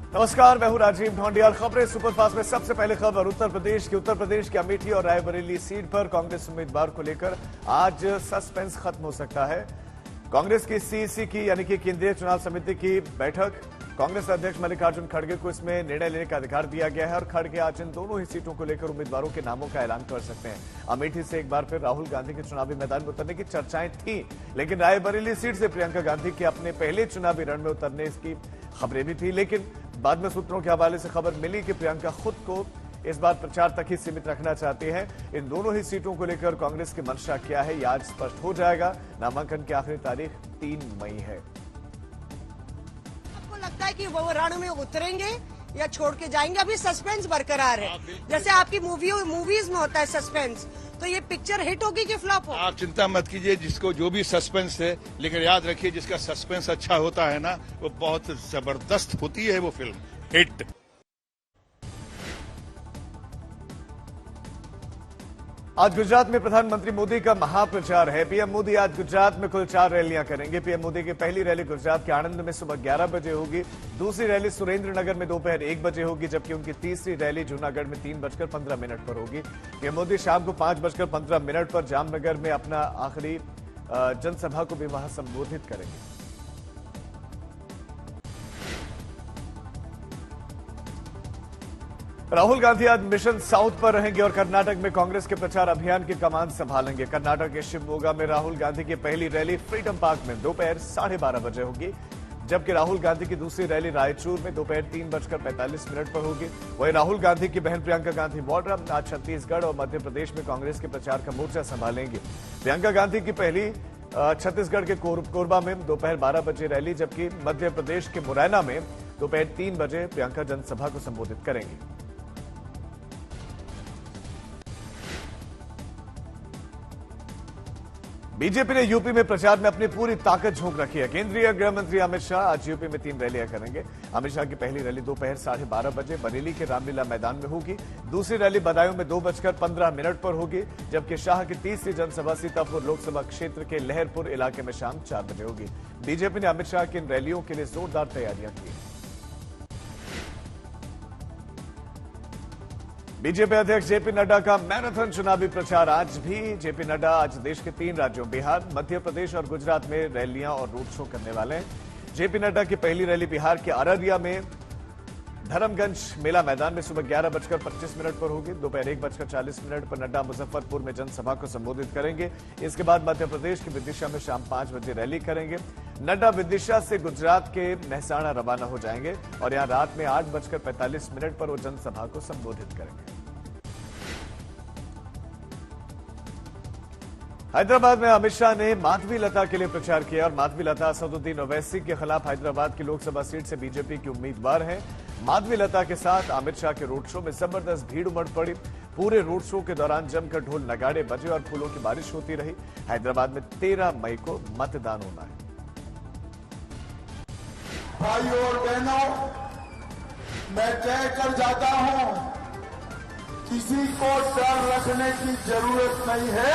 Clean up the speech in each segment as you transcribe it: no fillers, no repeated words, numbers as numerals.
नमस्कार, मैं हूं राजीव ढोंडियाल। खबरें सुपरफास्ट में सबसे पहले खबर उत्तर प्रदेश की अमेठी और रायबरेली सीट पर कांग्रेस उम्मीदवार को लेकर आज सस्पेंस खत्म हो सकता है। कांग्रेस की सीईसी की यानी कि केंद्रीय चुनाव समिति की बैठक, कांग्रेस अध्यक्ष मल्लिकार्जुन खड़गे को इसमें निर्णय लेने का अधिकार दिया गया है और खड़गे आज इन दोनों ही सीटों को लेकर उम्मीदवारों के नामों का ऐलान कर सकते हैं। अमेठी से एक बार फिर राहुल गांधी के चुनावी मैदान में उतरने की चर्चाएं थी, लेकिन रायबरेली सीट से प्रियंका गांधी के अपने पहले चुनावी रण में उतरने की खबरें भी थी, लेकिन बाद में सूत्रों के हवाले से खबर मिली कि प्रियंका खुद को इस बार प्रचार तक ही सीमित रखना चाहती हैं। इन दोनों ही सीटों को लेकर कांग्रेस की मंशा क्या है, यह आज स्पष्ट हो जाएगा। नामांकन की आखिरी तारीख 3 मई है। आपको लगता है कि वो रण में उतरेंगे या छोड़ के जाएंगे? अभी सस्पेंस बरकरार है, जैसे आपकी मूवीज में होता है सस्पेंस, तो ये पिक्चर हिट होगी कि फ्लॉप होगी? आप चिंता मत कीजिए, जिसको जो भी सस्पेंस है, लेकिन याद रखिए जिसका सस्पेंस अच्छा होता है ना, वो बहुत जबरदस्त होती है वो फिल्म हिट। आज गुजरात में प्रधानमंत्री मोदी का महाप्रचार है। पीएम मोदी आज गुजरात में कुल 4 रैलियां करेंगे। पीएम मोदी की पहली रैली गुजरात के आणंद में सुबह 11 बजे होगी। दूसरी रैली सुरेंद्रनगर में दोपहर 1 बजे होगी, जबकि उनकी तीसरी रैली जूनागढ़ में 3:15 पर होगी। पीएम मोदी शाम को 5:15 पर जामनगर में अपना आखिरी जनसभा को भी वहां संबोधित करेंगे। राहुल गांधी आज मिशन साउथ पर रहेंगे और कर्नाटक में कांग्रेस के प्रचार अभियान की कमान संभालेंगे। कर्नाटक के शिवमोगा में राहुल गांधी की पहली रैली फ्रीडम पार्क में दोपहर 12:30 बजे होगी, जबकि राहुल गांधी की दूसरी रैली रायचूर में दोपहर 3:45 पर होगी। वहीं राहुल गांधी की बहन प्रियंका गांधी वाड्रा आज छत्तीसगढ़ और मध्य प्रदेश में कांग्रेस के प्रचार का मोर्चा संभालेंगे। प्रियंका गांधी की पहली छत्तीसगढ़ के कोरबा में दोपहर 12 बजे रैली, जबकि मध्य प्रदेश के मुरैना में दोपहर 3 बजे प्रियंका जनसभा को संबोधित करेंगी। बीजेपी ने यूपी में प्रचार में अपनी पूरी ताकत झोंक रखी है। केंद्रीय गृह मंत्री अमित शाह आज यूपी में 3 रैलियां करेंगे। अमित शाह की पहली रैली दोपहर 12:30 बजे बरेली के रामलीला मैदान में होगी। दूसरी रैली बदायूं में 2:15 पर होगी, जबकि शाह की तीसरी जनसभा सीतापुर लोकसभा क्षेत्र के लहरपुर इलाके में शाम 4 बजे होगी। बीजेपी ने अमित शाह की इन रैलियों के लिए जोरदार तैयारियां की। बीजेपी अध्यक्ष जेपी नड्डा का मैराथन चुनावी प्रचार आज भी। जेपी नड्डा आज देश के 3 राज्यों बिहार, मध्य प्रदेश और गुजरात में रैलियां और रोड शो करने वाले हैं। जेपी नड्डा की पहली रैली बिहार के अररिया में धर्मगंज मेला मैदान में सुबह 11:25 पर होगी। दोपहर 1:40 पर नड्डा मुजफ्फरपुर में जनसभा को संबोधित करेंगे। इसके बाद मध्य प्रदेश की विदिशा में शाम 5 बजे रैली करेंगे। नड्डा विदिशा से गुजरात के मेहसाणा रवाना हो जाएंगे और यहां रात में 8:45 पर वो जनसभा को संबोधित करेंगे। हैदराबाद में अमित शाह ने माधवी लता के लिए प्रचार किया और माधवी लता असदुद्दीन ओवैसी के खिलाफ हैदराबाद की लोकसभा सीट से बीजेपी की उम्मीदवार हैं। माधवी लता के साथ अमित शाह के रोड शो में जबरदस्त भीड़ उमड़ पड़ी। पूरे रोड शो के दौरान जमकर ढोल नगाड़े बजे और फूलों की बारिश होती रही। हैदराबाद में 13 मई को मतदान होना है। भाइयों और बहनों, मैं तय कर जाता हूं, किसी को डर रखने की जरूरत नहीं है,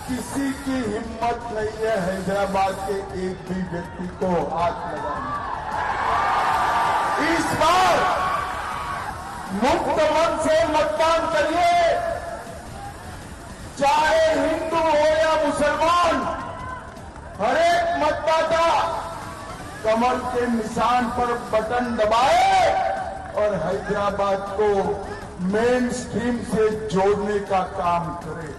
किसी की हिम्मत नहीं है हैदराबाद के एक भी व्यक्ति को हाथ लगाने। इस बार मुक्त मन से मतदान करिए, चाहे हिंदू हो या मुसलमान। हर एक मतदाता कमल के निशान पर बटन दबाए और हैदराबाद को मेन स्ट्रीम से जोड़ने का काम करे।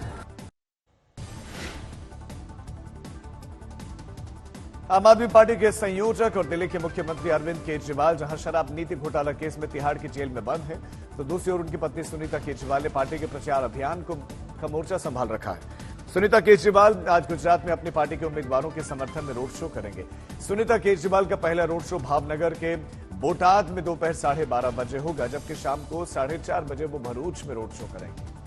आम आदमी पार्टी के संयोजक और दिल्ली के मुख्यमंत्री अरविंद केजरीवाल जहां शराब नीति घोटाला केस में तिहाड़ की जेल में बंद है, तो दूसरी ओर उनकी पत्नी सुनीता केजरीवाल ने पार्टी के प्रचार अभियान का मोर्चा संभाल रखा है। सुनीता केजरीवाल आज गुजरात में अपनी पार्टी के उम्मीदवारों के समर्थन में रोड शो करेंगे। सुनीता केजरीवाल का पहला रोड शो भावनगर के बोटाद में दोपहर 12:30 बजे होगा, जबकि शाम को 4:30 बजे वो भरूच में रोड शो करेंगे।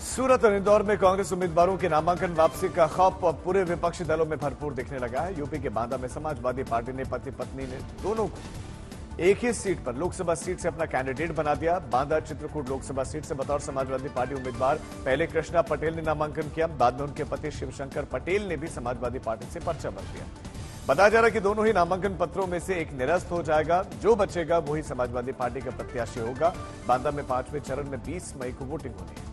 सूरत और इंदौर में कांग्रेस उम्मीदवारों के नामांकन वापसी का खौफ पूरे विपक्षी दलों में भरपूर दिखने लगा है। यूपी के बांदा में समाजवादी पार्टी ने पति पत्नी ने दोनों को एक ही सीट पर लोकसभा सीट से अपना कैंडिडेट बना दिया। बांदा चित्रकूट लोकसभा सीट से बतौर समाजवादी पार्टी उम्मीदवार पहले कृष्णा पटेल ने नामांकन किया। बाद में उनके पति शिवशंकर पटेल ने भी समाजवादी पार्टी से पर्चा भर दिया। बताया जा रहा है कि दोनों ही नामांकन पत्रों में से एक निरस्त हो जाएगा। जो बचेगा वही समाजवादी पार्टी का प्रत्याशी होगा। बांदा में 5वें चरण में 20 मई को वोटिंग होनी है।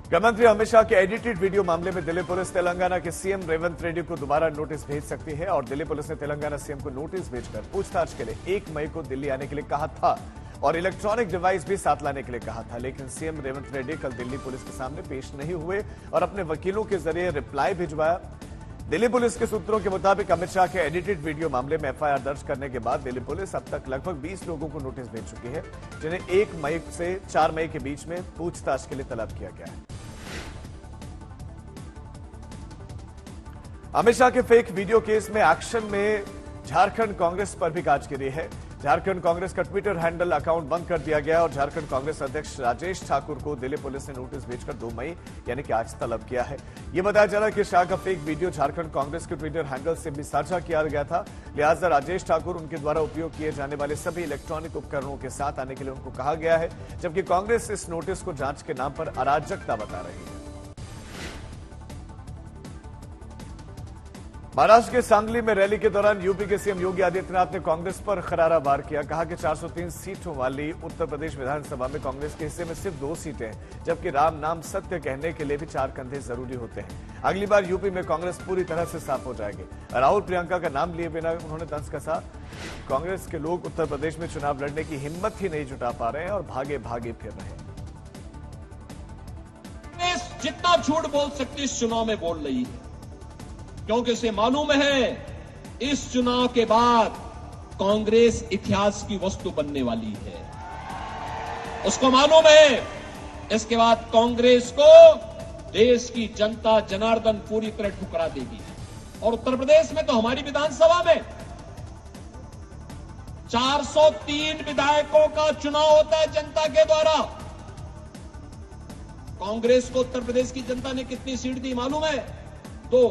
गृहमंत्री अमित शाह के एडिटेड वीडियो मामले में दिल्ली पुलिस तेलंगाना के सीएम रेवंत रेड्डी को दोबारा नोटिस भेज सकती है और दिल्ली पुलिस ने तेलंगाना सीएम को नोटिस भेजकर पूछताछ के लिए 1 मई को दिल्ली आने के लिए कहा था और इलेक्ट्रॉनिक डिवाइस भी साथ लाने के लिए कहा था। लेकिन सीएम रेवंत रेड्डी कल दिल्ली पुलिस के सामने पेश नहीं हुए और अपने वकीलों के जरिए रिप्लाई भिजवाया। दिल्ली पुलिस के सूत्रों के मुताबिक अमित शाह के एडिटेड वीडियो मामले में एफआईआर दर्ज करने के बाद दिल्ली पुलिस अब तक लगभग 20 लोगों को नोटिस भेज चुकी है, जिन्हें 1 मई से 4 मई के बीच में पूछताछ के लिए तलब किया गया है। अमित शाह के फेक वीडियो केस में एक्शन में झारखंड कांग्रेस पर भी गाज गिरी है। झारखंड कांग्रेस का ट्विटर हैंडल अकाउंट बंद कर दिया गया और झारखंड कांग्रेस अध्यक्ष राजेश ठाकुर को दिल्ली पुलिस ने नोटिस भेजकर 2 मई यानी कि आज तलब किया है। यह बताया जा रहा है कि शाह का फेक वीडियो झारखंड कांग्रेस के ट्विटर हैंडल से भी साझा किया गया था। लिहाजा राजेश ठाकुर उनके द्वारा उपयोग किए जाने वाले सभी इलेक्ट्रॉनिक उपकरणों के साथ आने के लिए उनको कहा गया है, जबकि कांग्रेस इस नोटिस को जांच के नाम पर अराजकता बता रही है। महाराष्ट्र के सांगली में रैली के दौरान यूपी के सीएम योगी आदित्यनाथ ने कांग्रेस पर करारा वार किया। कहा कि 403 सीटों वाली उत्तर प्रदेश विधानसभा में कांग्रेस के हिस्से में सिर्फ 2 सीटें हैं, जबकि राम नाम सत्य कहने के लिए भी 4 कंधे जरूरी होते हैं। अगली बार यूपी में कांग्रेस पूरी तरह से साफ हो जाएगी। राहुल प्रियंका का नाम लिए बिना उन्होंने तंज कसा। कांग्रेस के लोग उत्तर प्रदेश में चुनाव लड़ने की हिम्मत ही नहीं जुटा पा रहे हैं और भागे भागे फिर रहे हैं। जितना झूठ बोल सकती इस चुनाव में बोल रही है, क्योंकि उसे मालूम है इस चुनाव के बाद कांग्रेस इतिहास की वस्तु बनने वाली है। उसको मालूम है इसके बाद कांग्रेस को देश की जनता जनार्दन पूरी तरह ठुकरा देगी। और उत्तर प्रदेश में तो हमारी विधानसभा में 403 विधायकों का चुनाव होता है जनता के द्वारा। कांग्रेस को उत्तर प्रदेश की जनता ने कितनी सीट दी मालूम है? 2।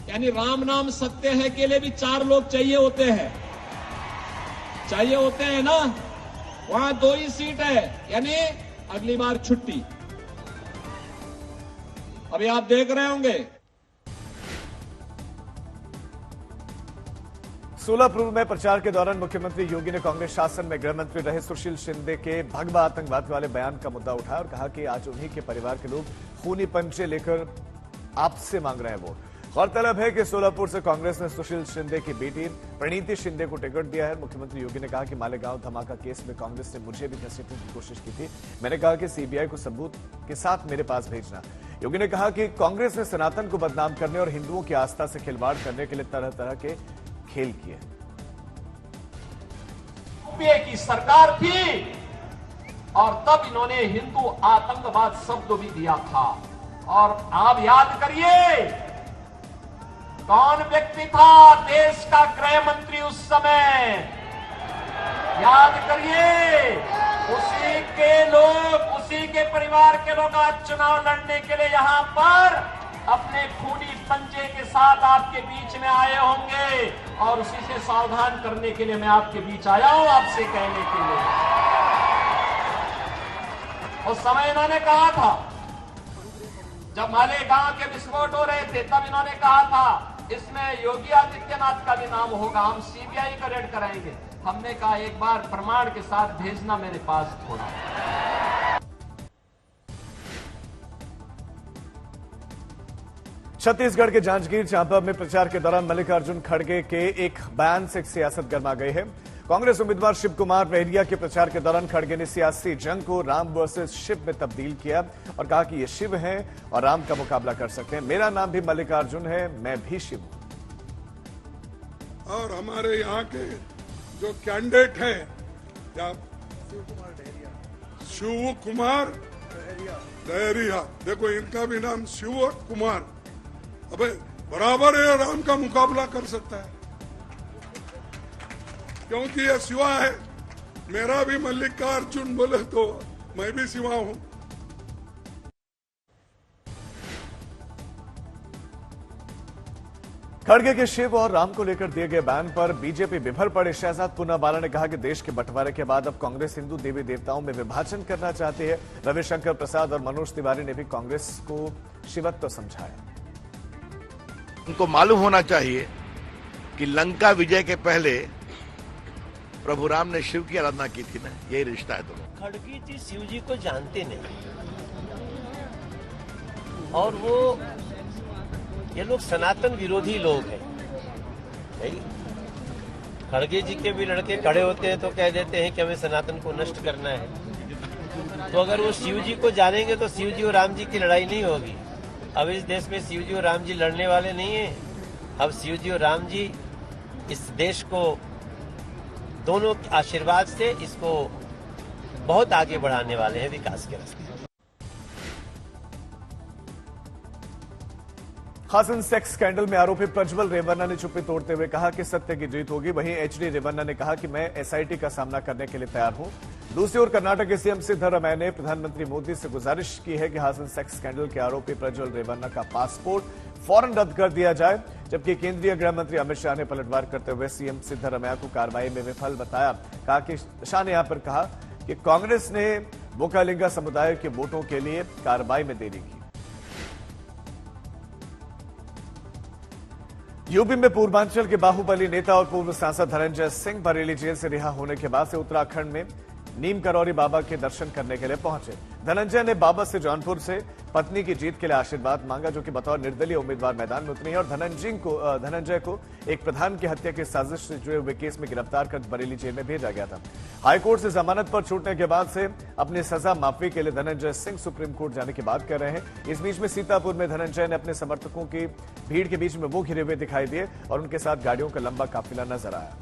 यानी राम नाम सत्य है के लिए भी 4 लोग चाहिए होते हैं ना। वहां 2 ही सीट है, यानी अगली बार छुट्टी। अभी आप देख रहे होंगे सोलापुर में प्रचार के दौरान मुख्यमंत्री योगी ने कांग्रेस शासन में गृह मंत्री रहे सुशील शिंदे के भगवा आतंकवाद वाले बयान का मुद्दा उठाया और कहा कि आज उन्हीं के परिवार के लोग खूनी पंचे लेकर आपसे मांग रहे हैं वोट। गौरतलब है कि सोलापुर से कांग्रेस ने सुशील शिंदे की बेटी प्रणीति शिंदे को टिकट दिया है। मुख्यमंत्री योगी ने कहा कि मालेगांव धमाका केस में कांग्रेस ने मुझे भी घसीटने की कोशिश की थी। मैंने कहा कि सीबीआई को सबूत के साथ मेरे पास भेजना। योगी ने कहा कि कांग्रेस ने सनातन को बदनाम करने और हिंदुओं की आस्था से खिलवाड़ करने के लिए तरह तरह के खेल किए। यूपीए की सरकार थी और तब इन्होंने हिंदू आतंकवाद शब्द भी दिया था। और आप याद करिए कौन व्यक्ति था देश का गृह मंत्री उस समय, याद करिए। उसी के लोग, उसी के परिवार के लोग आज चुनाव लड़ने के लिए यहां पर अपने खूनी पंजे के साथ आपके बीच में आए होंगे और उसी से सावधान करने के लिए मैं आपके बीच आया हूं, आपसे कहने के लिए। उस समय इन्होंने कहा था, जब मालेगांव के विस्फोट हो रहे थे, तब इन्होंने कहा था इसमें योगी आदित्यनाथ का भी नाम होगा, हम सीबीआई का रेड कराएंगे। हमने कहा एक बार प्रमाण के साथ भेजना मेरे पास थोड़ा। छत्तीसगढ़ के जांजगीर चांपा में प्रचार के दौरान मल्लिकार्जुन खड़गे के एक बयान से सियासत गर्मा गई है। कांग्रेस उम्मीदवार शिव कुमार रहरिया के प्रचार के दौरान खड़गे ने सियासी जंग को राम वर्सेस शिव में तब्दील किया और कहा कि ये शिव हैं और राम का मुकाबला कर सकते हैं। मेरा नाम भी मल्लिकार्जुन है, मैं भी शिव हूं। और हमारे यहाँ के जो कैंडिडेट हैं, शिव कुमार रहरिया, देखो इनका भी नाम शिव कुमार, अबे बराबर है, राम का मुकाबला कर सकता है क्योंकि ये शिवा है। मेरा भी मल्लिकार्जुन बोले तो मैं भी शिवा हूं। खड़गे के शिव और राम को लेकर दिए गए बयान पर बीजेपी विफल पड़े। शहजाद पूनावाला ने कहा कि देश के बंटवारे के बाद अब कांग्रेस हिंदू देवी देवताओं में विभाजन करना चाहती है। रविशंकर प्रसाद और मनोज तिवारी ने भी कांग्रेस को शिवत्व समझाया। उनको मालूम होना चाहिए कि लंका विजय के पहले प्रभु राम ने शिव की आराधना की थी ना, यही रिश्ता है दोनों। खड़गे जी शिव जी को जानते नहीं और वो ये लोग सनातन विरोधी लोग हैं। भाई खड़गे जी के भी लड़के खड़े होते हैं तो कह देते हैं कि हमें सनातन को नष्ट करना है। तो अगर वो शिव जी को जानेंगे तो शिव जी और राम जी की लड़ाई नहीं होगी। अब इस देश में शिव जी और राम जी लड़ने वाले नहीं है। अब शिव जी और राम जी इस देश को दोनों के आशीर्वाद से इसको बहुत आगे बढ़ाने वाले हैं विकास के रास्ते। हासन सेक्स स्कैंडल में आरोपी प्रज्वल रेवन्ना ने चुप्पी तोड़ते हुए कहा कि सत्य की जीत होगी। वहीं एचडी रेवन्ना ने कहा कि मैं एसआईटी का सामना करने के लिए तैयार हूं। दूसरी ओर कर्नाटक के सीएम सिद्धरामैया ने प्रधानमंत्री मोदी से गुजारिश की है कि हासन सेक्स स्कैंडल के आरोपी प्रज्वल रेवन्ना का पासपोर्ट फौरन रद्द कर दिया जाए। जबकि केंद्रीय गृह मंत्री अमित शाह ने पलटवार करते हुए सीएम सिद्धरामैया को कार्रवाई में विफल बताया। कहा कि शाह ने यहां पर कहा कि कांग्रेस ने बोकालिंगा समुदाय के वोटों के लिए कार्रवाई में देरी की। यूपी में पूर्वांचल के बाहुबली नेता और पूर्व सांसद धनंजय सिंह बरेली जेल से रिहा होने के बाद से उत्तराखंड में नीम करौरी बाबा के दर्शन करने के लिए पहुंचे। धनंजय ने बाबा से जौनपुर से पत्नी की जीत के लिए आशीर्वाद मांगा, जो कि बतौर निर्दलीय उम्मीदवार मैदान में उतरी है। और धनंजय को एक प्रधान की हत्या की साजिश से जुड़े हुए केस में गिरफ्तार कर बरेली जेल में भेजा गया था। हाईकोर्ट से जमानत पर छूटने के बाद से अपनी सजा माफी के लिए धनंजय सिंह सुप्रीम कोर्ट जाने की बात कर रहे हैं। इस बीच में सीतापुर में धनंजय ने अपने समर्थकों की भीड़ के बीच में वो घिरे हुए दिखाई दिए और उनके साथ गाड़ियों का लंबा काफिला नजर आया।